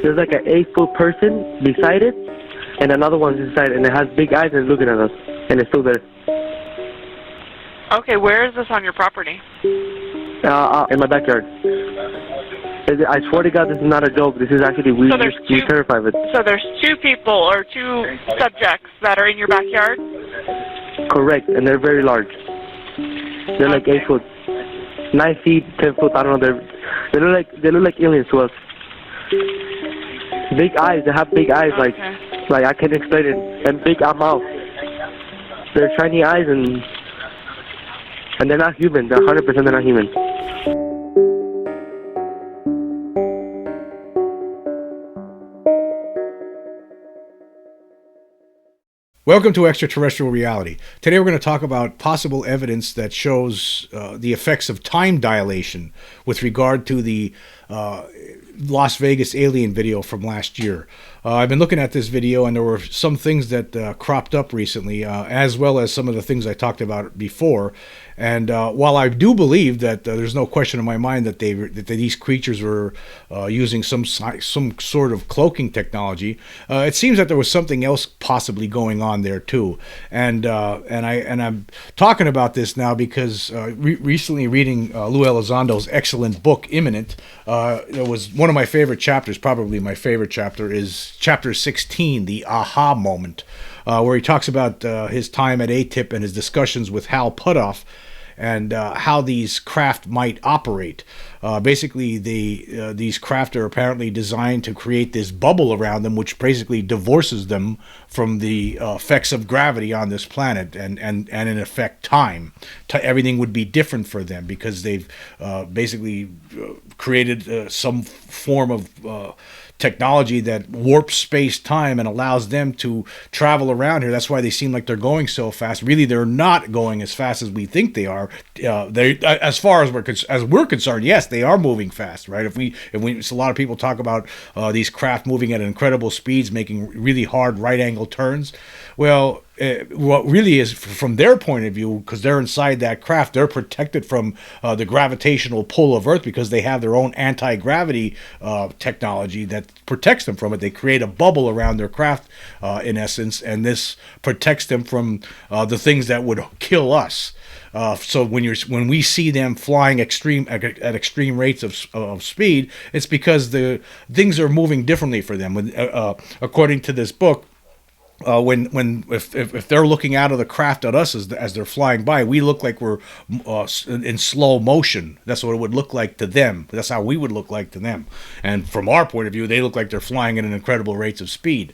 there's like an 8-foot person beside it, and another one's inside, and it has big eyes and it's looking at us, and it's still there. Okay, where is this on your property? In my backyard. I swear to God, this is not a joke. This is actually, we're terrified of it. So there's 2 people or 2 subjects that are in your backyard? Correct, and they're very large. They're like 8 foot, 9 feet, 10 foot. I don't know. They look like aliens to us. Big eyes. They have big eyes, like I can't explain it, and big mouth. They're shiny eyes, and they're not human. They're 100% they're not human. Welcome to Extraterrestrial Reality. Today we're going to talk about possible evidence that shows the effects of time dilation with regard to the Las Vegas alien video from last year. I've been looking at this video, and there were some things that cropped up recently, as well as some of the things I talked about before. And while I do believe that there's no question in my mind that these creatures were using some sort of cloaking technology, it seems that there was something else possibly going on there too. And I'm talking about this now because recently reading Lue Elizondo's excellent book Imminent, it was one of my favorite chapters. Probably my favorite chapter is chapter 16, the aha moment, where he talks about his time at ATIP and his discussions with Hal Puthoff and how these craft might operate. Basically, these craft are apparently designed to create this bubble around them, which basically divorces them from the effects of gravity on this planet, and in effect time. Everything would be different for them because they've basically created some form of technology that warps space-time and allows them to travel around here. That's why they seem like they're going so fast. Really, they're not going as fast as we think they are. As far as we're concerned, yes, they are moving fast, right? So a lot of people talk about these craft moving at incredible speeds, making really hard right-angle turns. Well, what really is, from their point of view, because they're inside that craft, they're protected from the gravitational pull of Earth because they have their own anti-gravity technology that protects them from it. They create a bubble around their craft, in essence, and this protects them from the things that would kill us. So when we see them flying at extreme rates of speed, it's because the things are moving differently for them. According to this book, if they're looking out of the craft at us as they're flying by, we look like we're in slow motion. That's what it would look like to them. That's how we would look like to them. And from our point of view, they look like they're flying at an incredible rates of speed.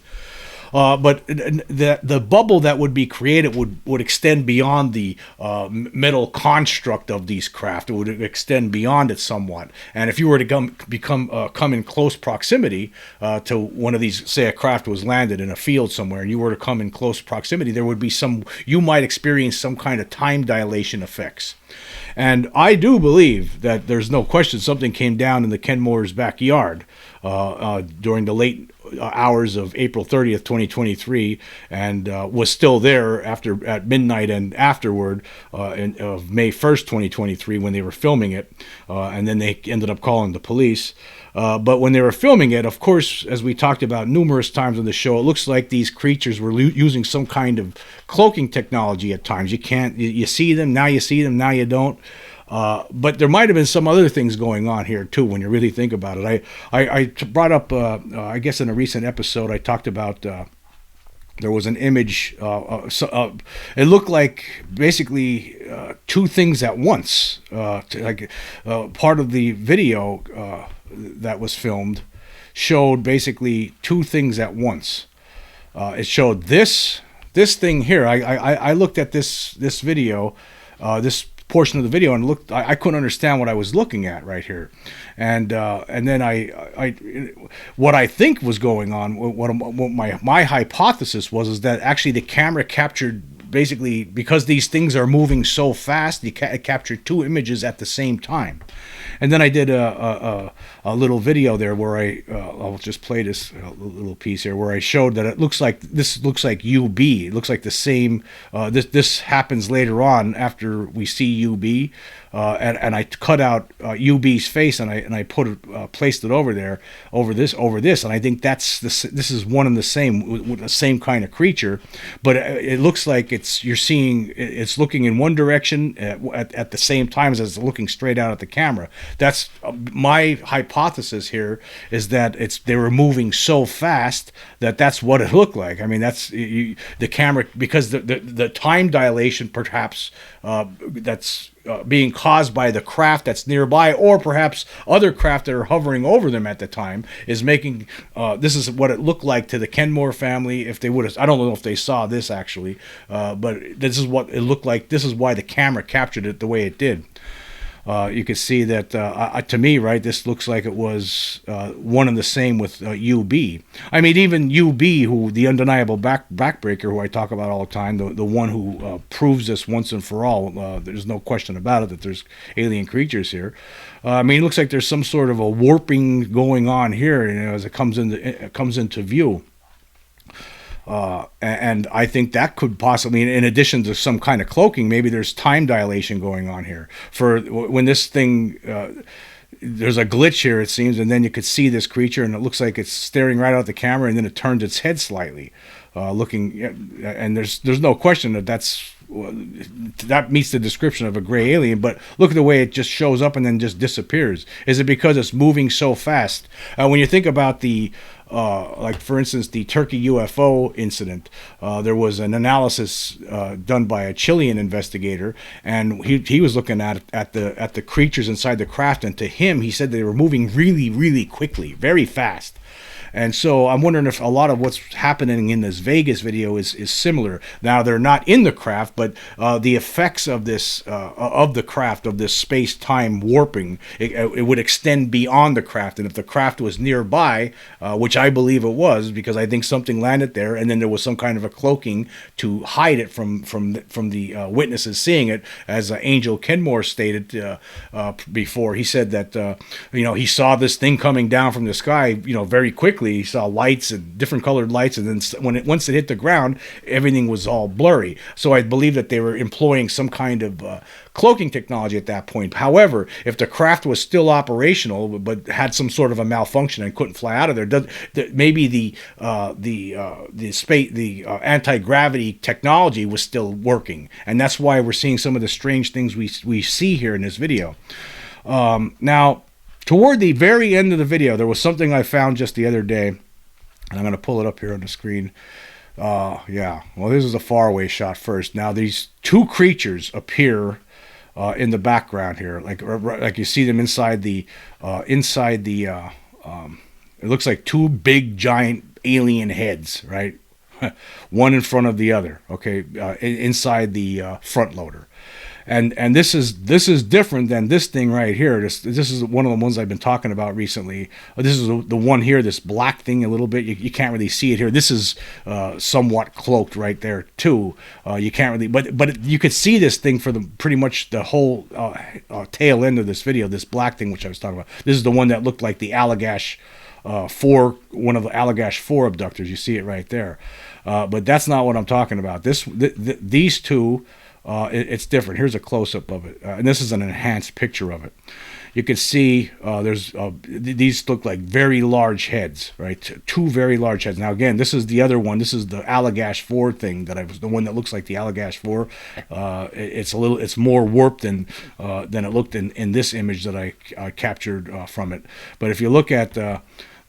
But the bubble that would be created would extend beyond the metal construct of these craft. It would extend beyond it somewhat. And if you were to come in close proximity to one of these, say a craft was landed in a field somewhere, and you were to come in close proximity, there would be you might experience some kind of time dilation effects. And I do believe that there's no question something came down in the Kenmore's backyard during the late hours of April 30th, 2023, and was still there at midnight and afterward of May 1st, 2023, when they were filming it, and then they ended up calling the police. But when they were filming it, of course, as we talked about numerous times on the show, it looks like these creatures were using some kind of cloaking technology at times. You see them, now you don't. But there might have been some other things going on here too when you really think about it. I brought up, I guess in a recent episode, I talked about there was an image. It looked like basically 2 things at once. Part of the video that was filmed showed basically 2 things at once. It showed this thing here. I looked at this video, this portion of the video, and I couldn't understand what I was looking at right here, and then what I think was going on, what my hypothesis was that actually the camera captured, basically because these things are moving so fast, it captured 2 images at the same time. And then I did a little video there where I'll just play this little piece here where I showed that this looks like UB. It looks like the same. This happens later on after we see UB. and I cut out UB's face, and I placed it over there, over this, and I think this is one and the same, with the same kind of creature, but it looks like it's looking in one direction at the same time as it's looking straight out at the camera. That's my hypothesis here, is that they were moving so fast that's what it looked like. I mean, that's the camera, because the time dilation perhaps that's being caused by the craft that's nearby, or perhaps other craft that are hovering over them at the time, is making this is what it looked like to the Kenmore family if they would have. I don't know if they saw this actually, but this is what it looked like. This is why the camera captured it the way it did. You can see that, to me, right, this looks like it was one and the same with UB. I mean, even UB, who the undeniable backbreaker, who I talk about all the time, the one who proves this once and for all, there's no question about it that there's alien creatures here. I mean, it looks like there's some sort of a warping going on here, as it comes into view. And I think that could possibly, in addition to some kind of cloaking, maybe there's time dilation going on here. For when this thing, there's a glitch here, it seems, and then you could see this creature, and it looks like it's staring right out the camera, and then it turns its head slightly, looking, and there's no question that meets the description of a gray alien. But look at the way it just shows up and then just disappears. Is it because it's moving so fast? When you think about like for instance, the Turkey UFO incident, there was an analysis done by a Chilean investigator, and he was looking at the creatures inside the craft, and to him, he said they were moving really, really quickly, very fast. And so I'm wondering if a lot of what's happening in this Vegas video is similar. Now, they're not in the craft, but the effects of this of the craft, of this space-time warping, it would extend beyond the craft. And if the craft was nearby, which I believe it was, because I think something landed there, and then there was some kind of a cloaking to hide it from the witnesses seeing it, as Angel Kenmore stated before. He said that he saw this thing coming down from the sky, very quickly. He saw lights and different colored lights, and then once it hit the ground, everything was all blurry. So I believe that they were employing some kind of cloaking technology at that point. However, if the craft was still operational but had some sort of a malfunction and couldn't fly out of there, maybe the anti-gravity technology was still working, and that's why we're seeing some of the strange things we see here in this video. Now, toward the very end of the video, there was something I found just the other day, and I'm going to pull it up here on the screen. Yeah, well, this is a faraway shot first. Now, these two creatures appear in the background here, like you see them inside the. It looks like two big, giant alien heads, right? One in front of the other. Okay, inside the front loader. And this is different than this thing right here. This is one of the ones I've been talking about recently. This is the one here, this black thing a little bit. You can't really see it here. This is somewhat cloaked right there too. You can't really, but you could see this thing for pretty much the whole tail end of this video. This black thing, which I was talking about. This is the one that looked like the Allagash 4, one of the Allagash 4 abductors. You see it right there. But that's not what I'm talking about. These two. It's different. Here's a close-up of it, and this is an enhanced picture of it. You can see these look like very large heads, right? Two very large heads. Now, again, this is the other one. This is the Allagash 4 thing the one that looks like the Allagash 4. It's more warped than it looked in this image that I captured from it. But if you look at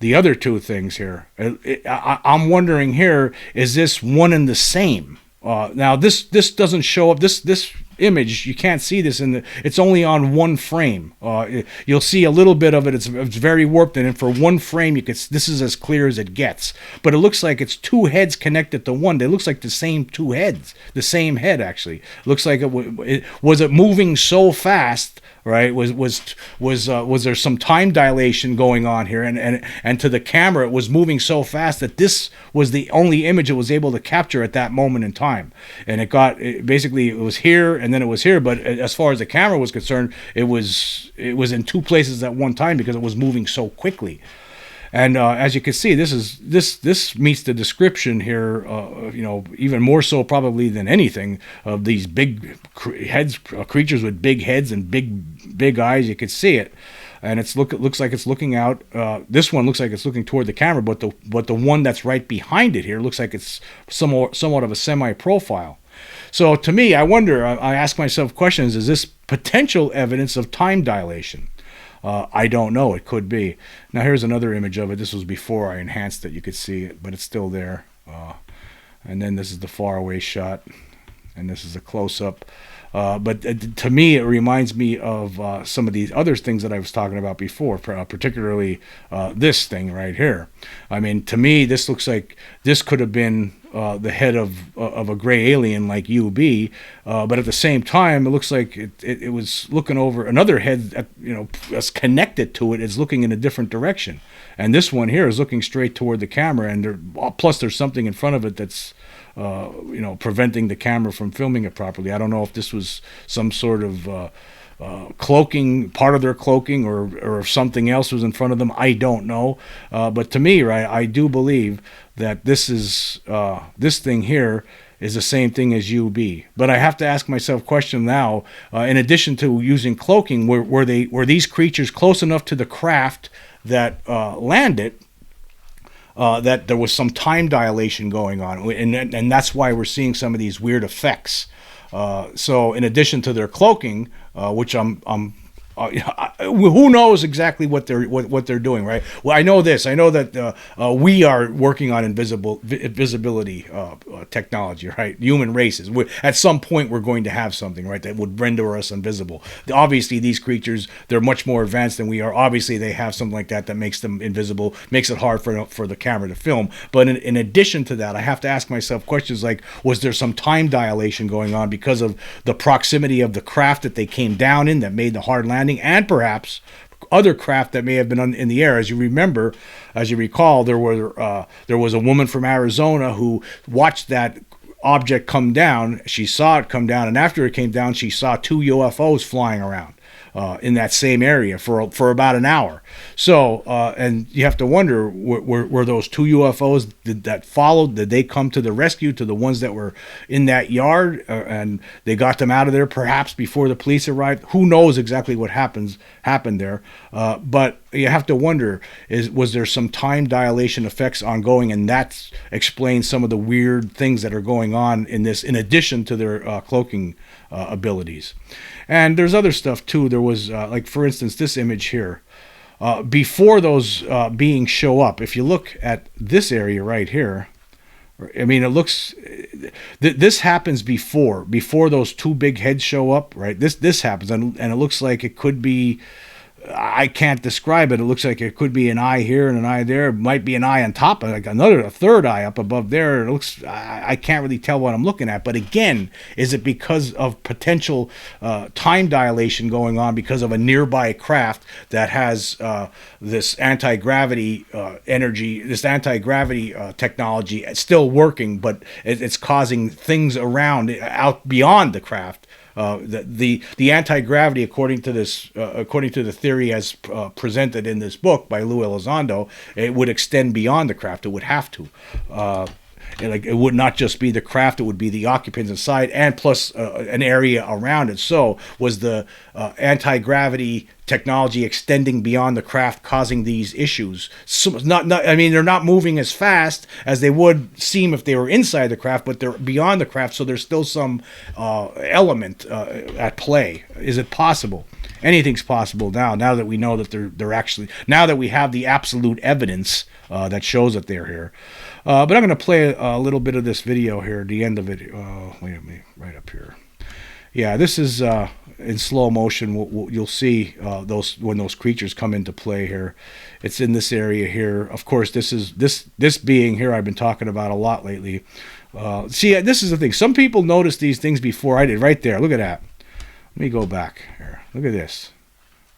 the other two things here, I'm wondering here, is this one and the same? Now this doesn't show up. This image, you can't see this it's only on one frame. You'll see a little bit of it. It's very warped, and for one frame, this is as clear as it gets. But it looks like it's two heads connected to one. It looks like the same two heads, the same head actually. It looks like it was moving so fast. Right? Was there some time dilation going on here? And to the camera, it was moving so fast that this was the only image it was able to capture at that moment in time. And basically it was here and then it was here. But as far as the camera was concerned, it was in two places at one time because it was moving so quickly. And as you can see, this meets the description here. Even more so probably than anything, of these big creatures with big heads and big eyes. You could see it, and it looks like it's looking out. This one looks like it's looking toward the camera, but the one that's right behind it here looks like it's somewhat of a semi-profile. So to me, I wonder. I ask myself questions: is this potential evidence of time dilation? I don't know. It could be. Now here's another image of it. This was before I enhanced it. You could see it, but it's still there. And then this is the faraway shot, and this is a close-up. But to me, it reminds me of some of these other things that I was talking about before, particularly this thing right here. I mean, to me, this looks like this could have been the head of a gray alien like UB, but at the same time, it looks like it was looking over another head, that's connected to it, is looking in a different direction. And this one here is looking straight toward the camera, and plus there's something in front of it that's preventing the camera from filming it properly. I don't know if this was some sort of cloaking, part of their cloaking, or if something else was in front of them. I don't know. But to me, right, I do believe that this thing here is the same thing as UB. But I have to ask myself a question now. In addition to using cloaking, were these creatures close enough to the craft that landed? That there was some time dilation going on, and that's why we're seeing some of these weird effects. So in addition to their cloaking, which who knows exactly what they're doing, right? Well, I know this. I know that we are working on invisibility technology, right? Human races. At some point, we're going to have something, right, that would render us invisible. Obviously, these creatures, they're much more advanced than we are. Obviously, they have something like that makes them invisible, makes it hard for the camera to film. But in addition to that, I have to ask myself questions like, was there some time dilation going on because of the proximity of the craft that they came down in that made the hard landing? And perhaps other craft that may have been in the air. As you recall, there was a woman from Arizona who watched that object come down. She saw it come down, and after it came down, she saw 2 UFOs flying around in that same area for about an hour. So, and you have to wonder, were those 2 UFOs that followed, did they come to the rescue to the ones that were in that yard, and they got them out of there perhaps before the police arrived? Who knows exactly what happened there? But you have to wonder, was there some time dilation effects ongoing, and that explains some of the weird things that are going on in this, in addition to their cloaking abilities. And there's other stuff too. There was, like for instance, this image here. Before those beings show up, if you look at this area right here, I mean, it looks, this happens before those 2 big heads show up, right? This happens, and it looks like it could be, I can't describe it. It looks like it could be an eye here and an eye there. It might be an eye on top, like a third eye up above there. It looks, I can't really tell what I'm looking at. But again, is it because of potential time dilation going on because of a nearby craft that has this anti-gravity energy, this anti-gravity technology still working, but it's causing things out beyond the craft? The anti-gravity, according to the theory as presented in this book by Lue Elizondo, it would extend beyond the craft. It would have to. It would not just be the craft; it would be the occupants inside, and plus an area around it. So, was the anti-gravity technology extending beyond the craft, causing these issues? So, I mean, they're not moving as fast as they would seem if they were inside the craft, but they're beyond the craft, so there's still some element at play. Is it possible? Anything's possible now that we know that they're actually, now that we have the absolute evidence that shows that they're here. But I'm going to play a little bit of this video here, the end of it. Wait a minute, right up here. Yeah, this is in slow motion. You'll see when those creatures come into play here. It's in this area here. Of course, this being here I've been talking about a lot lately. See, this is the thing. Some people noticed these things before I did. Right there. Look at that. Let me go back here. Look at this.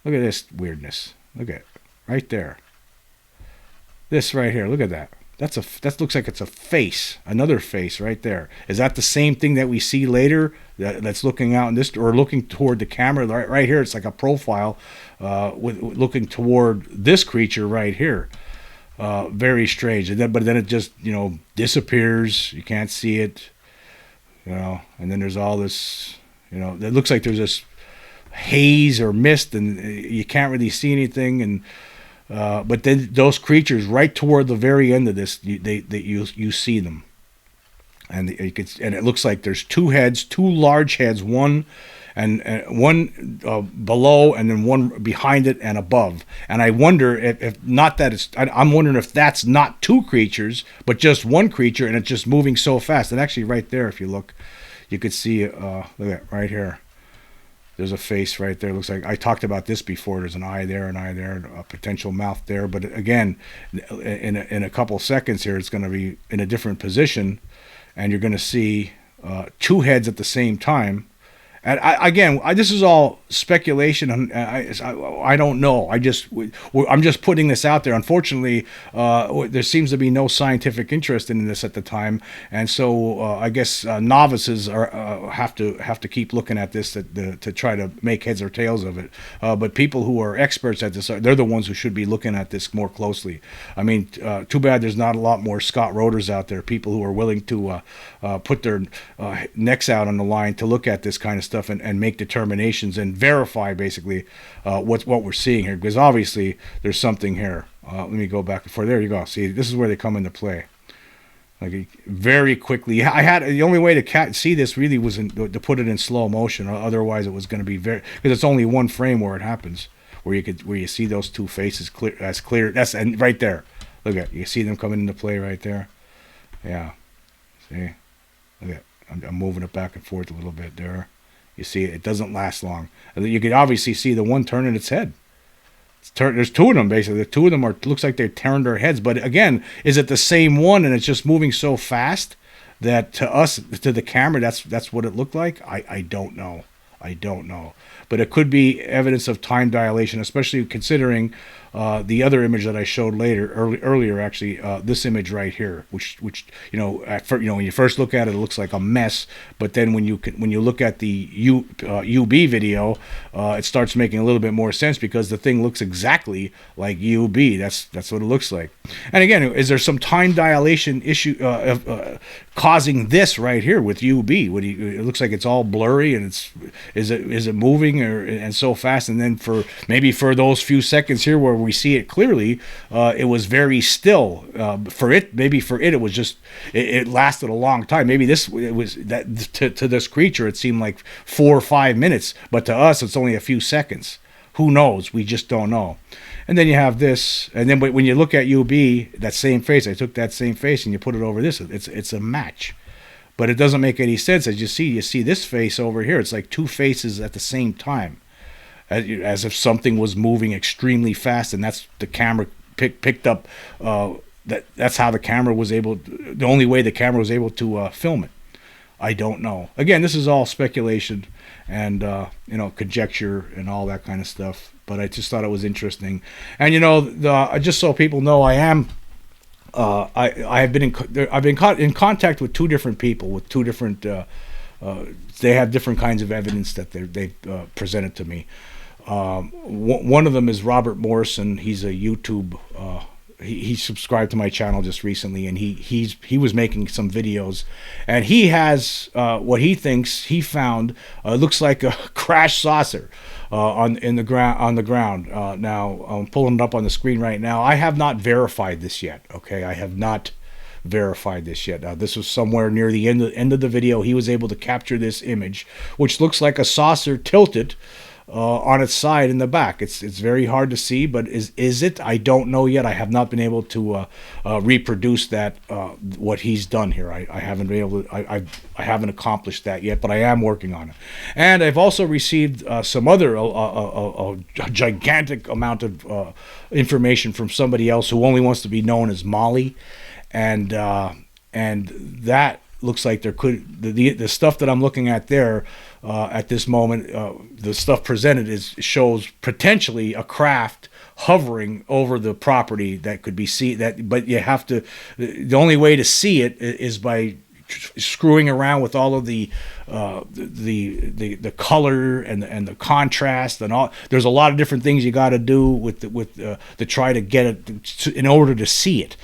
Look at this weirdness. Look at it. Right there. This right here. Look at that. That looks like it's a face, another face right there. Is that the same thing that we see later that's looking out in this, or looking toward the camera? Right here, it's like a profile looking toward this creature right here. very strange. But then it just, disappears. You can't see it, and then there's all this, it looks like there's this haze or mist, and you can't really see anything. And but then those creatures, right toward the very end of this, you see them, and it looks like there's two heads, two large heads, one one below, and then one behind it and above. And I wonder if not that it's. I'm wondering if that's not two creatures, but just one creature, and it's just moving so fast. And actually, right there, if you look, you could see. Look at that right here. There's a face right there. Looks like I talked about this before. There's an eye there, a potential mouth there. But again, in a couple seconds here, it's going to be in a different position, and you're going to see two heads at the same time. And this is all speculation. I don't know. I'm just putting this out there. Unfortunately, there seems to be no scientific interest in this at the time, and so I guess novices have to keep looking at this to try to make heads or tails of it. But people who are experts at this, they're the ones who should be looking at this more closely. I mean, too bad there's not a lot more Scott Roters out there, people who are willing to put their necks out on the line to look at this kind of stuff and make determinations and verify basically what we're seeing here, because obviously there's something here. Let me go back before. There you go. See, this is where they come into play. Like very quickly. I had the only way to see this really was to put it in slow motion. Otherwise, it was going to be because it's only one frame where it happens, where you see those two faces clear. That's clear. And right there. Look at you see them coming into play right there. Yeah. See. Look at I'm moving it back and forth a little bit there. You see, it doesn't last long. You can obviously see the one turning its head. There's two of them, basically. The two of them looks like they're tearing their heads. But again, is it the same one and it's just moving so fast that to the camera, that's what it looked like? I don't know. I don't know. But it could be evidence of time dilation, especially considering the other image that I showed earlier, actually, this image right here, which when you first look at it, it looks like a mess. But then when you look at the UB video, it starts making a little bit more sense because the thing looks exactly like UB. That's what it looks like. And again, is there some time dilation issue causing this right here with UB? It looks like it's all blurry, and is it moving and so fast? And then for those few seconds here where we see it clearly, it was very still. For it, it was just it lasted a long time. Maybe it was that to this creature it seemed like 4 or 5 minutes, but to us it's only a few seconds. Who knows? We just don't know. And then you have this, and then when you look at UB, that same face, I took that same face and you put it over this, it's a match. But it doesn't make any sense. As you see this face over here, it's like two faces at the same time, as if something was moving extremely fast, and that's the camera picked up. That's how the only way the camera was able to film it. I don't know. Again, this is all speculation and conjecture and all that kind of stuff. But I just thought it was interesting, and just so people know, I am. I've been in contact with two different people with two different. They have different kinds of evidence that they've presented to me. One of them is Robert Morrison. He's a YouTube. He subscribed to my channel just recently, and he was making some videos, and he has what he thinks he found looks like a crash saucer on the ground. Now I'm pulling it up on the screen right now. I have not verified this yet. Okay, I have not verified this yet. Now this was somewhere near the end of the video. He was able to capture this image, which looks like a saucer tilted on its side in the back. It's very hard to see, but is it? I don't know yet. I have not been able to reproduce that what he's done here. I haven't been able to. I haven't accomplished that yet, but I am working on it. And I've also received some other a gigantic amount of information from somebody else who only wants to be known as Molly, and that looks like there could the stuff that I'm looking at there at this moment. The stuff presented shows potentially a craft hovering over the property that could be seen. But you have to. The only way to see it is by screwing around with all of the color and the contrast and all. There's a lot of different things you got to do with to try to get it in order to see it,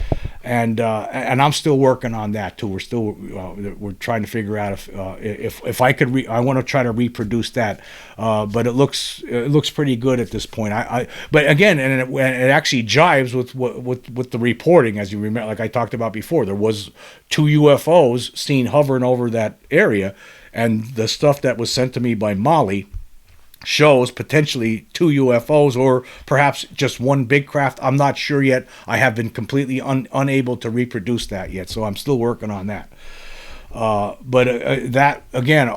and I'm still working on that too. We're trying to figure out if I could I want to try to reproduce that, but it looks pretty good at this point. But again, and it actually jives with the reporting, as you remember, like I talked about before. There was 2 UFOs seen hovering over that area, and the stuff that was sent to me by Molly shows potentially 2 UFOs or perhaps just one big craft. I'm not sure yet. I have been completely unable to reproduce that yet, so I'm still working on that. But that, again,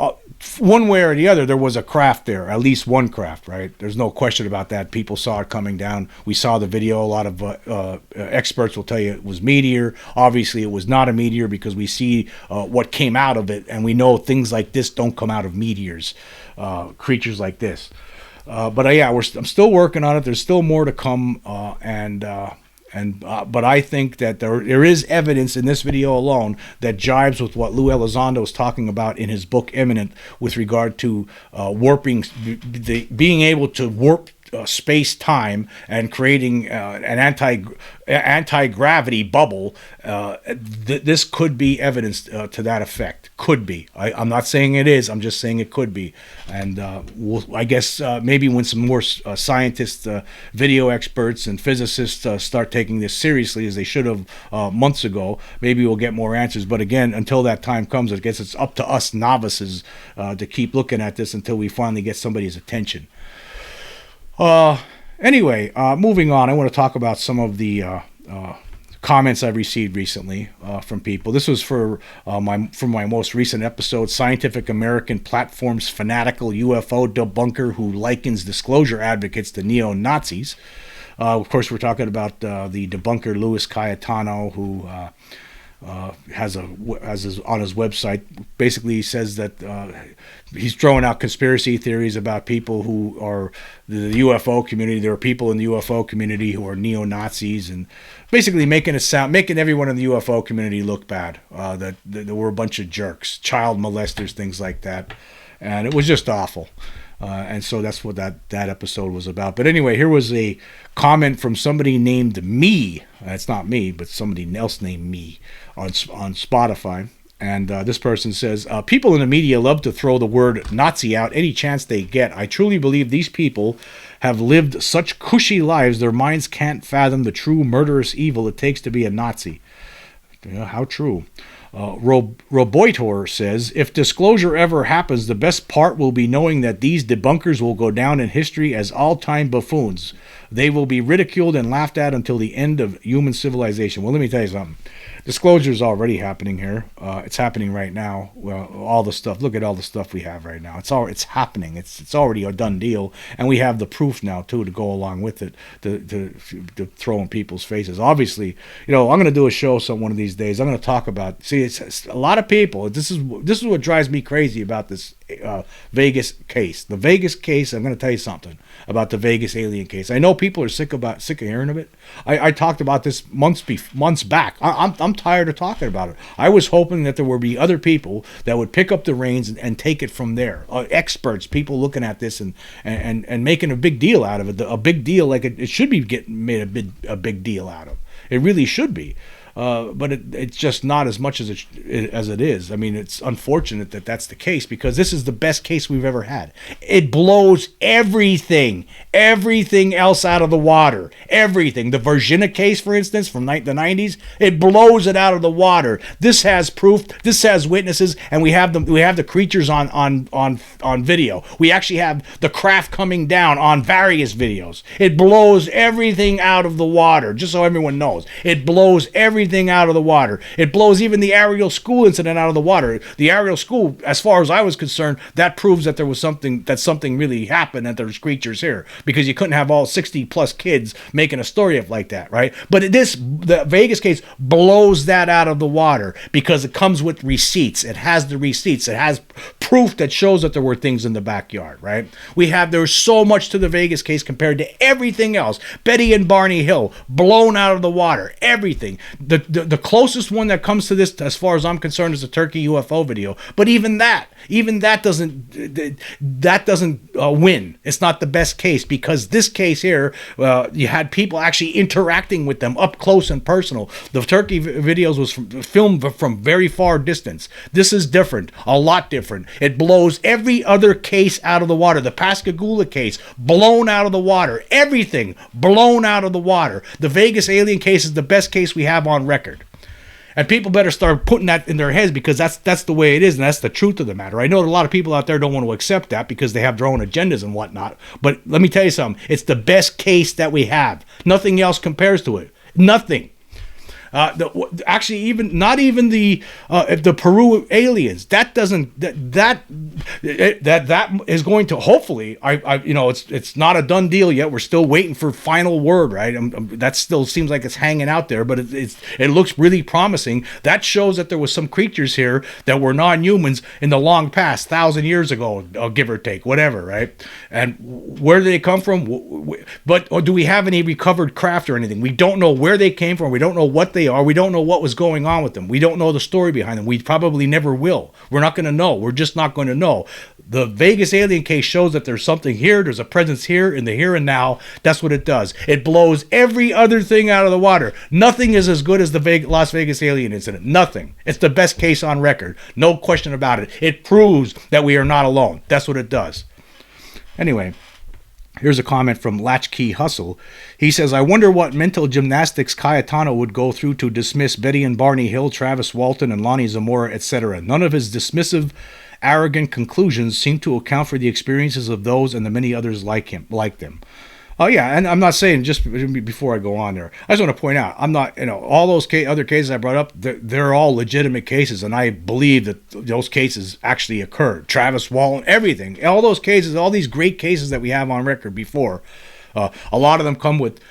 one way or the other, there was a craft there, at least one craft, right? There's no question about that. People saw it coming down. We saw the video. A lot of experts will tell you it was meteor. Obviously, it was not a meteor because we see what came out of it, and we know things like this don't come out of meteors, creatures like this. But yeah, I'm still working on it. There's still more to come, but I think that there is evidence in this video alone that jives with what Lue Elizondo is talking about in his book Imminent with regard to warping, being able to warp space-time and creating an anti-gravity bubble. This could be evidence to that effect. Could be. I'm not saying it is. I'm just saying it could be. And I guess maybe when some more scientists, video experts, and physicists start taking this seriously, as they should have months ago, maybe we'll get more answers. But again, until that time comes, I guess it's up to us novices to keep looking at this until we finally get somebody's attention. Anyway, moving on, I want to talk about some of the comments I've received recently from people. This was from my most recent episode, Scientific American Platform's Fanatical UFO Debunker Who Likens Disclosure Advocates to Neo-Nazis. Of course, we're talking about the debunker Louis Cayetano, who has on his website, basically he says that he's throwing out conspiracy theories about people who are the UFO community. There are people in the UFO community who are neo-Nazis, and basically making everyone in the UFO community look bad, that we're a bunch of jerks, child molesters, things like that. And it was just awful. And so that's what that episode was about. But anyway, here was a comment from somebody named Me. It's not me, but somebody else named Me on Spotify. And this person says, people in the media love to throw the word Nazi out any chance they get. I truly believe these people have lived such cushy lives their minds can't fathom the true murderous evil it takes to be a Nazi. How true. Roboitor says, if disclosure ever happens, the best part will be knowing that these debunkers will go down in history as all-time buffoons. They will be ridiculed and laughed at until the end of human civilization. Well, let me tell you something. Disclosure is already happening here. It's happening right now. Well, all the stuff. Look at all the stuff we have right now. It's happening. It's already a done deal, and we have the proof now too to go along with it to throw in people's faces. Obviously, I'm going to do a show one of these days. I'm going to talk about. See, it's a lot of people. This is what drives me crazy about this Vegas case. The Vegas case. I'm going to tell you something about the Vegas alien case. I know people are sick of hearing of it. I talked about this months back. I'm tired of talking about it. I was hoping that there would be other people that would pick up the reins and take it from there. Experts, people looking at this and making a big deal out of it. A big deal like it should be getting made a big deal out of. It really should be. But it's just not as much as it is. I mean, it's unfortunate that that's the case because this is the best case we've ever had. It blows everything else out of the water. Everything. The Virginia case, for instance, from the 90s, it blows it out of the water. This has proof. This has witnesses, and we have the creatures on video. We actually have the craft coming down on various videos. It blows everything out of the water. Just so everyone knows, it blows everything out of the water. It blows even the Ariel School incident out of the water. The Ariel School, as far as I was concerned, that proves that there was something really happened, that there's creatures here, because you couldn't have all 60 plus kids making a story up like that, right? But the Vegas case blows that out of the water because it comes with receipts. It has the receipts. It has proof that shows that there were things in the backyard, right? There's so much to the Vegas case compared to everything else. Betty and Barney Hill, blown out of the water. Everything. The the closest one that comes to this, as far as I'm concerned, is the Turkey UFO video. But even that doesn't win. It's not the best case, because this case here, you had people actually interacting with them up close and personal. The Turkey videos was filmed from very far distance. This is different, a lot different. It blows every other case out of the water. The Pascagoula case, blown out of the water. Everything blown out of the water. The Vegas alien case is the best case we have on record. And people better start putting that in their heads, because that's the way it is, and that's the truth of the matter. I know a lot of people out there don't want to accept that because they have their own agendas and whatnot. But let me tell you something. It's the best case that we have. Nothing else compares to it. Nothing. Actually, not even the Peru aliens. That doesn't that is going to, hopefully. It's not a done deal yet. We're still waiting for final word, right? That still seems like it's hanging out there, but it looks really promising. That shows that there was some creatures here that were non-humans in the long past, 1,000 years ago, give or take, whatever, right? And where do they come from? Or do we have any recovered craft or anything? We don't know where they came from. We don't know what they are. We don't know what was going on with them. We don't know the story behind them. We probably never will. We're not going to know. We're just not going to know. The Vegas alien case shows that there's something here. There's a presence here in the here and now. That's what it does. It blows every other thing out of the water. Nothing is as good as the Las Vegas alien incident. Nothing. It's the best case on record. No question about it. It proves that we are not alone. That's what it does. Anyway, here's a comment from Latchkey Hustle. He says, I wonder what mental gymnastics Cayetano would go through to dismiss Betty and Barney Hill, Travis Walton, and Lonnie Zamora, etc. None of his dismissive, arrogant conclusions seem to account for the experiences of those and the many others like them. Oh, yeah, and I'm not saying, just before I go on there, I just want to point out, I'm not, all those other cases I brought up, they're all legitimate cases, and I believe that those cases actually occurred. Travis Walton, everything, all those cases, all these great cases that we have on record before, a lot of them come with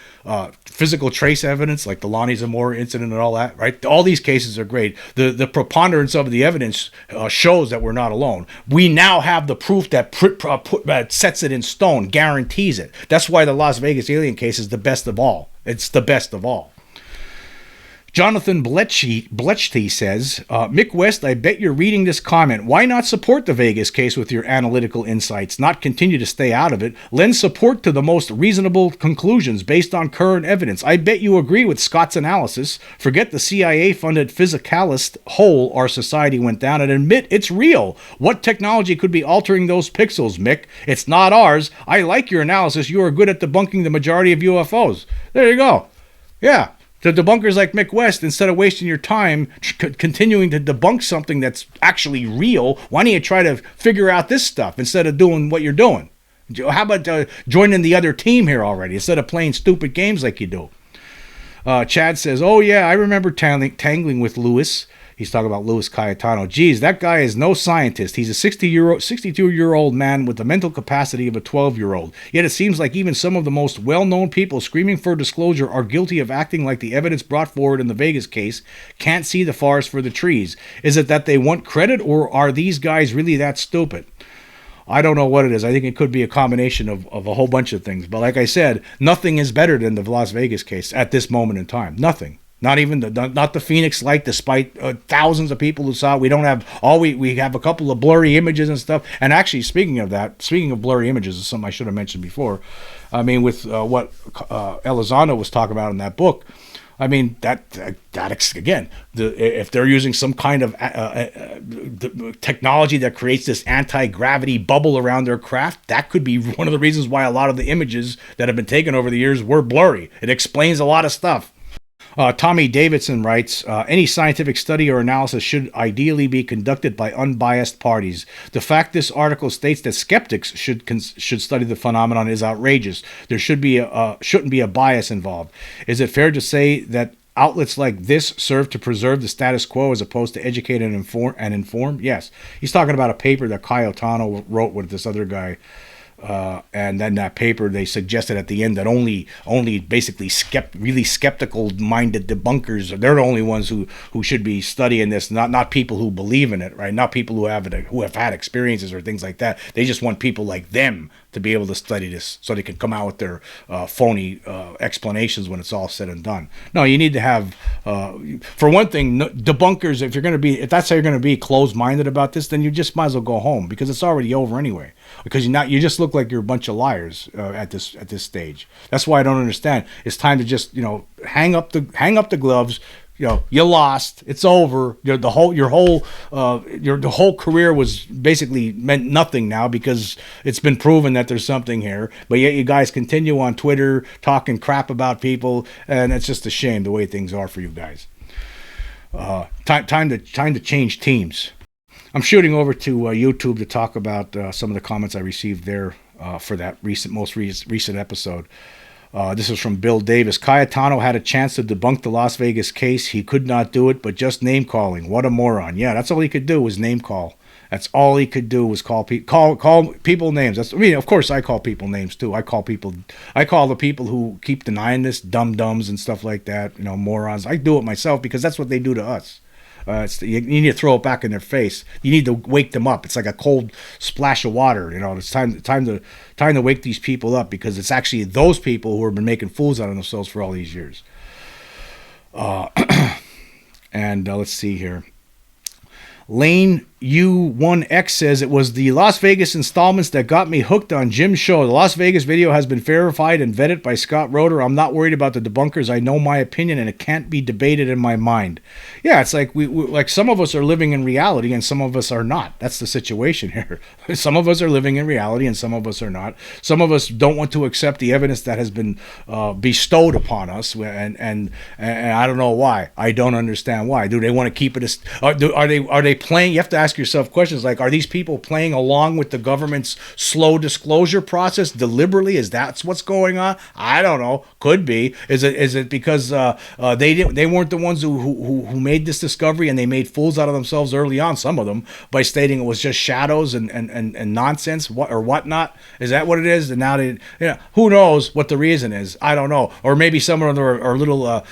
physical trace evidence, like the Lonnie Zamora incident and all that, right? All these cases are great. The preponderance of the evidence shows that we're not alone. We now have the proof that sets it in stone, guarantees it. That's why the Las Vegas alien case is the best of all. It's the best of all. Jonathan Bletchley says, Mick West, I bet you're reading this comment. Why not support the Vegas case with your analytical insights, not continue to stay out of it? Lend support to the most reasonable conclusions based on current evidence. I bet you agree with Scott's analysis. Forget the CIA-funded physicalist hole our society went down and admit it's real. What technology could be altering those pixels, Mick? It's not ours. I like your analysis. You are good at debunking the majority of UFOs. There you go. Yeah. The debunkers like Mick West, instead of wasting your time continuing to debunk something that's actually real, why don't you try to figure out this stuff instead of doing what you're doing? How about joining the other team here already instead of playing stupid games like you do? Chad says, oh yeah, I remember tangling with Lewis. He's talking about Louis Cayetano. Geez, that guy is no scientist. He's a 62-year-old man with the mental capacity of a 12-year-old. Yet it seems like even some of the most well-known people screaming for disclosure are guilty of acting like the evidence brought forward in the Vegas case can't see the forest for the trees. Is it that they want credit, or are these guys really that stupid? I don't know what it is. I think it could be a combination of a whole bunch of things. But like I said, nothing is better than the Las Vegas case at this moment in time. Nothing. Not even not the Phoenix Light, despite thousands of people who saw it. We don't have we have a couple of blurry images and stuff. And actually, speaking of blurry images, is something I should have mentioned before. I mean, with what Elizondo was talking about in that book. I mean, that again, if they're using some kind of technology that creates this anti-gravity bubble around their craft, that could be one of the reasons why a lot of the images that have been taken over the years were blurry. It explains a lot of stuff. Tommy Davidson writes, any scientific study or analysis should ideally be conducted by unbiased parties. The fact this article states that skeptics should study the phenomenon is outrageous. There shouldn't be a bias involved. Is it fair to say that outlets like this serve to preserve the status quo as opposed to educate and inform? Yes. He's talking about a paper that Cayetano wrote with this other guy. And then that paper, they suggested at the end that only basically really skeptical-minded debunkers, they're the only ones who should be studying this, not people who believe in it, right? Not people who have had experiences or things like that. They just want people like them to be able to study this, so they can come out with their phony explanations when it's all said and done. No, you need to have, for one thing, debunkers. If that's how you're going to be closed-minded about this, then you just might as well go home, because it's already over anyway. Because you just look like you're a bunch of liars at this stage. That's why I don't understand. It's time to just hang up the gloves. You lost. It's over. The whole career was basically meant nothing now, because it's been proven that there's something here. But yet you guys continue on Twitter talking crap about people, and it's just a shame the way things are for you guys. Time to change teams. I'm shooting over to YouTube to talk about some of the comments I received there for that most recent episode. This is from Bill Davis. Cayetano had a chance to debunk the Las Vegas case. He could not do it, but just name calling. What a moron. Yeah, that's all he could do was name call. That's all he could do was call people names. Of course I call people names too. I call the people who keep denying this dum-dums and stuff like that, morons. I do it myself, because that's what they do to us. You need to throw it back in their face. You need to wake them up. It's like a cold splash of water. It's time to wake these people up, because it's actually those people who have been making fools out of themselves for all these years. And let's see here. Lane U1X says, it was the Las Vegas installments that got me hooked on Jim's show. The Las Vegas video has been verified and vetted by Scott Roeder. I'm not worried about the debunkers. I know my opinion, and it can't be debated in my mind. Yeah, it's like we like some of us are living in reality and some of us are not. That's the situation here. Some of us are living in reality and some of us are not. Some of us don't want to accept the evidence that has been bestowed upon us, and I don't know why. I don't understand why. Do they want to keep it? Are they playing? You have to ask yourself questions like, are these people playing along with the government's slow disclosure process deliberately? Is that what's going on? I don't know. Could be. Is it because they weren't the ones who made this discovery, and they made fools out of themselves early on, some of them, by stating it was just shadows and nonsense or whatnot? Is that what it is? And now who knows what the reason is? I don't know. Or maybe some of them are little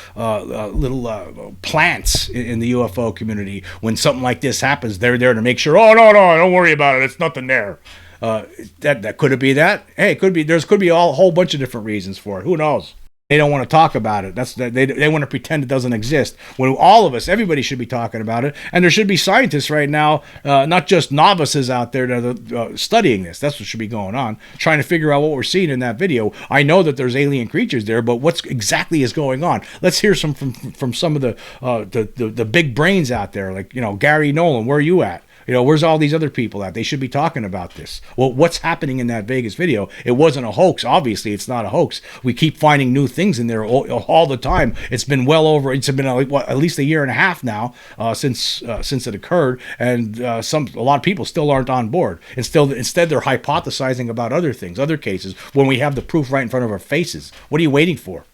plants in the UFO community. When something like this happens, they're there to make sure, oh, no, don't worry about it. It's nothing there. That could it be that? Hey, it could be. There could be a whole bunch of different reasons for it. Who knows? They don't want to talk about it. They want to pretend it doesn't exist. When all of us, everybody should be talking about it. And there should be scientists right now, not just novices out there that are studying this. That's what should be going on, trying to figure out what we're seeing in that video. I know that there's alien creatures there, but what exactly is going on? Let's hear from some of the big brains out there, like Gary Nolan. Where are you at? Where's all these other people at? They should be talking about this. Well, what's happening in that Vegas video? It wasn't a hoax. Obviously, it's not a hoax. We keep finding new things in there all the time. It's been it's been at least a year and a half now since it occurred, and a lot of people still aren't on board. Instead, they're hypothesizing about other things, other cases, when we have the proof right in front of our faces. What are you waiting for?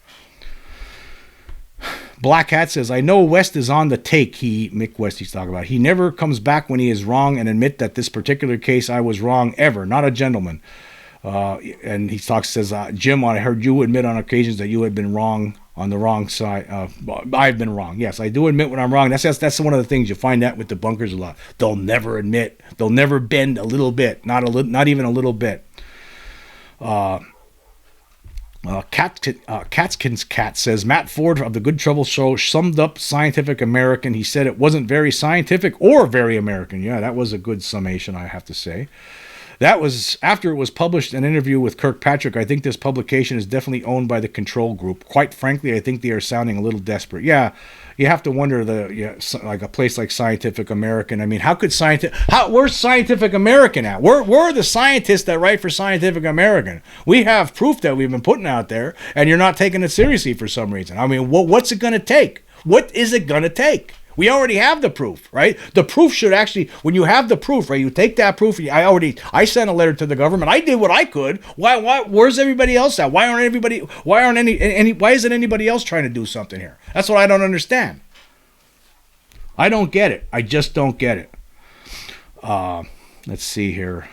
Black Hat says, I know West is on the take. Mick West he's talking about. He never comes back when he is wrong and admit that this particular case I was wrong ever. Not a gentleman. And he says, Jim, I heard you admit on occasions that you had been wrong on the wrong side. I've been wrong. Yes, I do admit when I'm wrong. That's one of the things you find that with the bunkers a lot. They'll never admit. They'll never bend a little bit. Not even a little bit. Catskin's Cat says, Matt Ford of the Good Trouble Show summed up Scientific American. He said it wasn't very scientific or very American. Yeah, that was a good summation, I have to say. That was after it was published an interview with Kirkpatrick. I think this publication is definitely owned by the control group. Quite frankly, I think they are sounding a little desperate. Yeah, you have to wonder like a place like Scientific American. I mean, where's Scientific American at? Where are the scientists that write for Scientific American? We have proof that we've been putting out there, and you're not taking it seriously for some reason. I mean, what's it going to take? What is it going to take? We already have the proof, right? The proof should actually, when you have the proof, right, you take that proof. I sent a letter to the government. I did what I could. Where's everybody else at? Why isn't anybody else trying to do something here? That's what I don't understand. I don't get it. I just don't get it. Let's see here.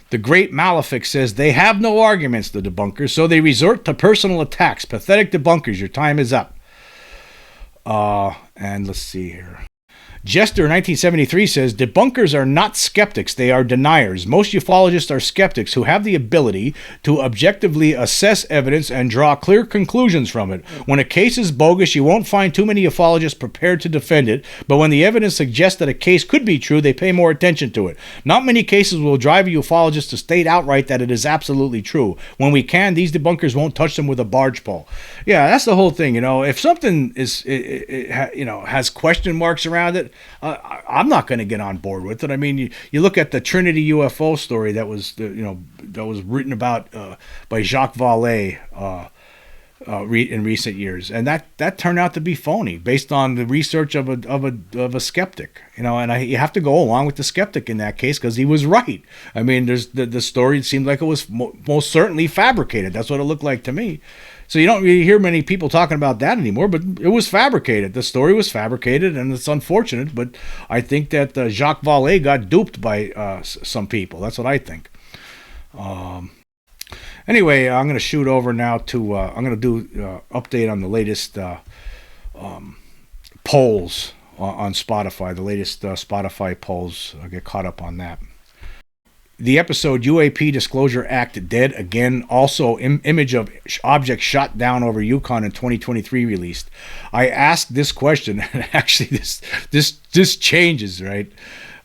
The Great Malefic says, they have no arguments, the debunkers, so they resort to personal attacks. Pathetic debunkers, your time is up. And let's see here. Jester 1973 says, debunkers are not skeptics, they are deniers. Most ufologists are skeptics who have the ability to objectively assess evidence and draw clear conclusions from it. When a case is bogus, you won't find too many ufologists prepared to defend it, but when the evidence suggests that a case could be true, they pay more attention to it. Not many cases will drive a ufologist to state outright that it is absolutely true. When we can, these debunkers won't touch them with a barge pole. Yeah, that's the whole thing. If something has question marks around it, I'm not going to get on board with it. I mean, you look at the Trinity UFO story that was written about by Jacques Vallée in recent years, and that turned out to be phony based on the research of a skeptic. And you have to go along with the skeptic in that case because he was right. I mean, there's the story seemed like it was most certainly fabricated. That's what it looked like to me. So you don't really hear many people talking about that anymore, but it was fabricated. The story was fabricated, and it's unfortunate, but I think that Jacques Vallée got duped by some people. That's what I think. Anyway, I'm going to shoot over now to, I'm going to do update on the latest polls on Spotify, the latest Spotify polls. I'll get caught up on that. The episode UAP Disclosure Act Dead Again, also image of object shot down over Yukon in 2023 released. I asked this question, and actually this changes, right?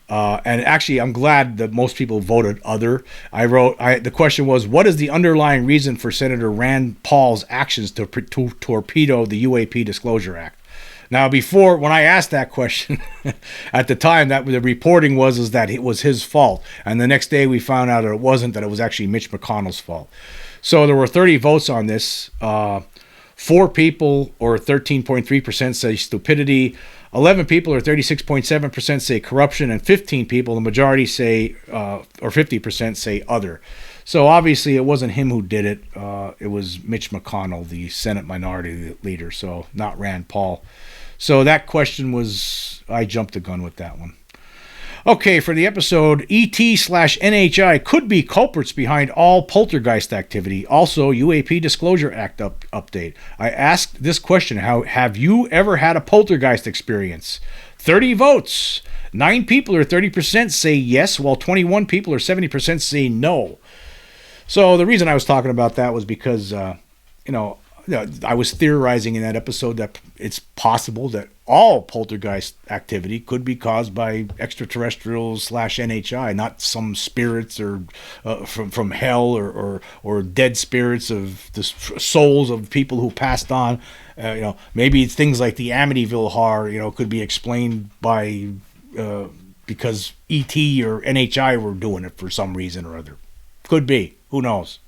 And actually, I'm glad that most people voted other. The question was, what is the underlying reason for Senator Rand Paul's actions to torpedo the UAP Disclosure Act? Now, before, when I asked that question, at the time, that the reporting was that it was his fault. And the next day we found out that it wasn't, that it was actually Mitch McConnell's fault. So there were 30 votes on this. 4 people, or 13.3%, say stupidity. 11 people, or 36.7%, say corruption. And 15 people, the majority, say, or 50%, say other. So obviously it wasn't him who did it. It was Mitch McConnell, the Senate Minority Leader, so not Rand Paul. So that question was, I jumped the gun with that one. Okay, for the episode, ET/NHI could be culprits behind all poltergeist activity. Also, UAP Disclosure Act update. I asked this question, have you ever had a poltergeist experience? 30 votes. 9 people, or 30%, say yes, while 21 people, or 70%, say no. So the reason I was talking about that was because, I was theorizing in that episode that it's possible that all poltergeist activity could be caused by extraterrestrials/NHI, not some spirits or from hell or dead spirits of the souls of people who passed on. Maybe things like the Amityville horror, could be explained by because ET or NHI were doing it for some reason or other. Could be. Who knows?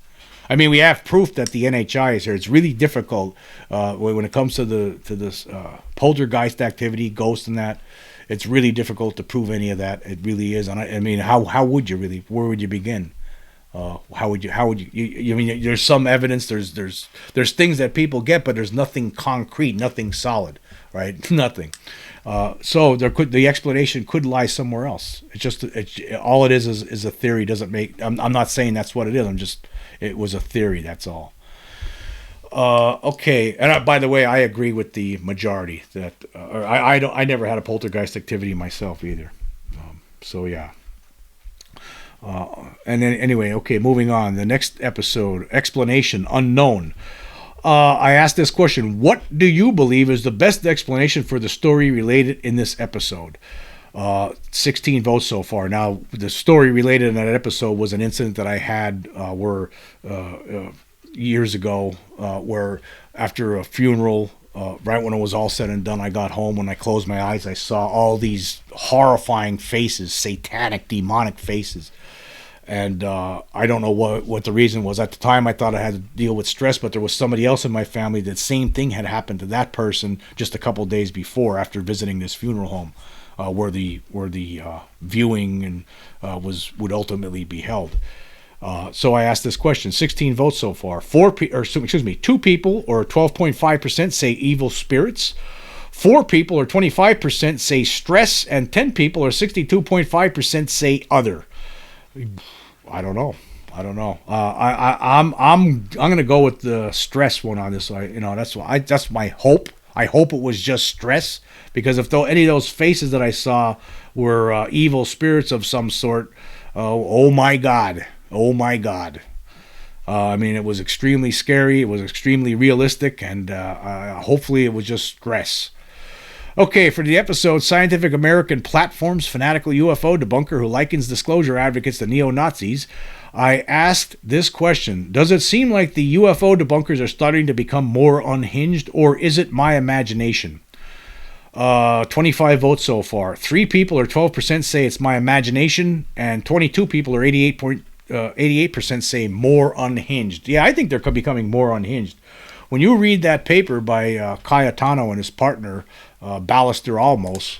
I mean, we have proof that the NHI is here. It's really difficult when it comes to this poltergeist activity, ghosts and that. It's really difficult to prove any of that. It really is. And I mean, how would you really? Where would you begin? How would you? I mean, there's some evidence. There's things that people get, but there's nothing concrete, nothing solid, right? Nothing. So the explanation could lie somewhere else. All it is a theory. Doesn't make. I'm not saying that's what it is. It was a theory. That's all. Okay. And by the way, I agree with the majority that I never had a poltergeist activity myself either. So yeah. And then anyway, okay, moving on. The next episode, explanation unknown. I asked this question: what do you believe is the best explanation for the story related in this episode? 16 votes so far. Now, the story related in that episode was an incident that I had years ago, where after a funeral, right when it was all said and done, I got home. When I closed my eyes, I saw all these horrifying faces, satanic, demonic faces. And I don't know what the reason was. At the time, I thought I had to deal with stress, but there was somebody else in my family that same thing had happened to that person just a couple days before, after visiting this funeral home, where the viewing and would ultimately be held. So I asked this question. 16 votes so far. 2 people, or 12.5%, say evil spirits. 4 people, or 25%, say stress, and 10 people, or 62.5%, say other. I don't know. I'm going to go with the stress one on this. That's my hope. I hope it was just stress, because if any of those faces that I saw were evil spirits of some sort, oh my God. Oh my God. I mean, it was extremely scary. It was extremely realistic, and hopefully it was just stress. Okay, for the episode, Scientific American platforms fanatical UFO debunker who likens disclosure advocates to neo-Nazis, I asked this question: does it seem like the UFO debunkers are starting to become more unhinged, or is it my imagination? 25 votes so far. 3 people or 12% say it's my imagination, and 22 people or 88% say more unhinged. Yeah, I think they're becoming more unhinged. When you read that paper by Cayetano and his partner, Ballester Almos,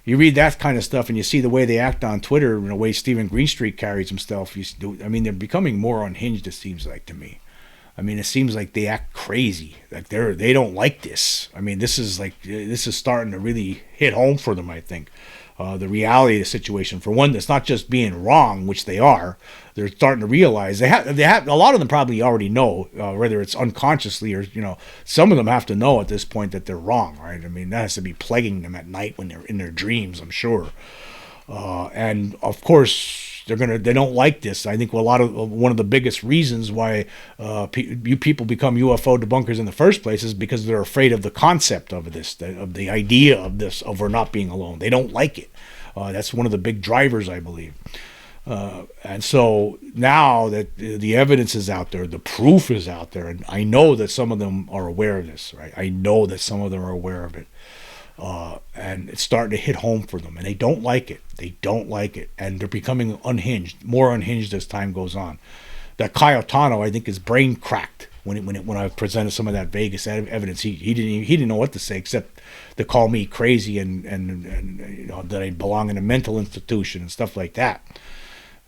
you read that kind of stuff and you see the way they act on Twitter and the way Stephen Greenstreet carries himself. I mean, they're becoming more unhinged, it seems like to me. I mean, it seems like they act crazy. Like they don't like this. I mean, this is starting to really hit home for them, I think. The reality of the situation. For one, it's not just being wrong, which they are. They're starting to realize they have. A lot of them probably already know, whether it's unconsciously or some of them have to know at this point that they're wrong, right? I mean, that has to be plaguing them at night when they're in their dreams, I'm sure. And of course, they don't like this. I think one of the biggest reasons why you people become UFO debunkers in the first place is because they're afraid of the concept of this, of the idea of this, of we're not being alone. They don't like it. That's one of the big drivers, I believe. And so now that the evidence is out there, the proof is out there, and I know that some of them are aware of this, right? I know that some of them are aware of it. And it's starting to hit home for them, and they don't like it. They don't like it, and they're becoming unhinged, more unhinged as time goes on. That Cayetano, I think, is brain cracked when I presented some of that Vegas evidence. He didn't know what to say except to call me crazy and that I belong in a mental institution and stuff like that.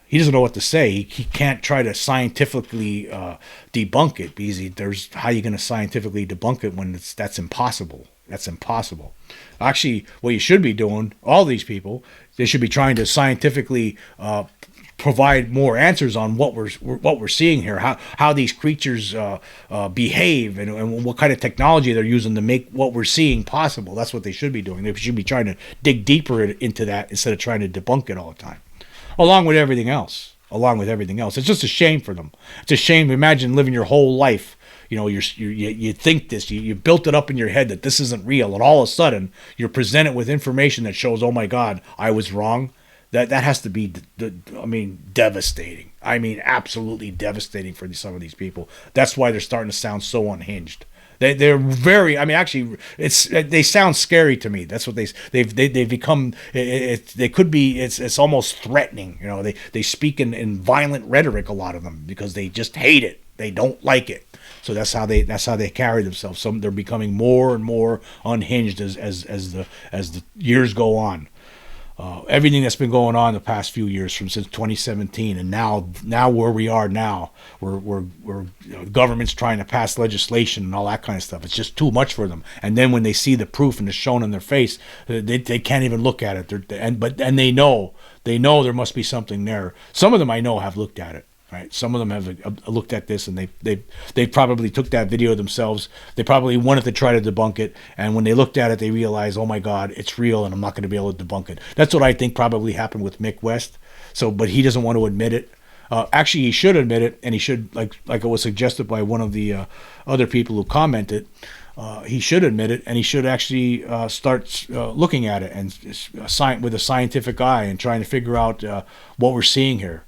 He doesn't know what to say. He can't try to scientifically debunk it, because how are you going to scientifically debunk it when that's impossible? That's impossible. Actually, what you should be doing, all these people, they should be trying to scientifically provide more answers on what we're seeing here, how these creatures behave, and what kind of technology they're using to make what we're seeing possible. That's what they should be doing. They should be trying to dig deeper into that instead of trying to debunk it all the time, along with everything else. It's just a shame for them. It's a shame. Imagine living your whole life. You think this, you built it up in your head that this isn't real, and all of a sudden you're presented with information that shows, oh my God, I was wrong. That has to be, devastating. I mean, absolutely devastating for some of these people. That's why they're starting to sound so unhinged. They're very. I mean, actually, they sound scary to me. That's what they've become. They could be. It's almost threatening. They speak in violent rhetoric. A lot of them, because they just hate it. They don't like it. So that's how they carry themselves. They're becoming more and more unhinged as the years go on. Everything that's been going on the past few years since 2017, and now where we are now, we're government's trying to pass legislation and all that kind of stuff. It's just too much for them. And then when they see the proof and it's shown in their face, they can't even look at it. And they know there must be something there. Some of them I know have looked at it. Right. Some of them have looked at this, and they probably took that video themselves. They probably wanted to try to debunk it, and when they looked at it, they realized, oh my God, it's real, and I'm not going to be able to debunk it. That's what I think probably happened with Mick West. But he doesn't want to admit it. Actually, he should admit it, and he should, like it was suggested by one of the other people who commented. He should admit it, and he should actually start looking at it and with a scientific eye and trying to figure out what we're seeing here.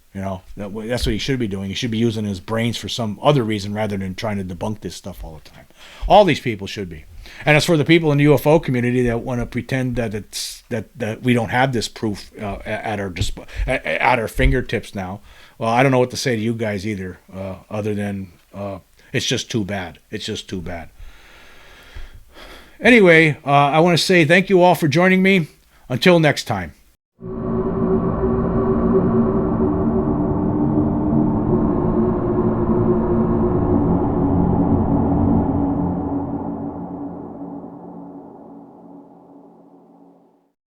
That's what he should be doing. He should be using his brains for some other reason rather than trying to debunk this stuff all the time. All these people should be. And as for the people in the UFO community that want to pretend that we don't have this proof at our fingertips now, well, I don't know what to say to you guys either, other than it's just too bad. It's just too bad. Anyway, I want to say thank you all for joining me. Until next time.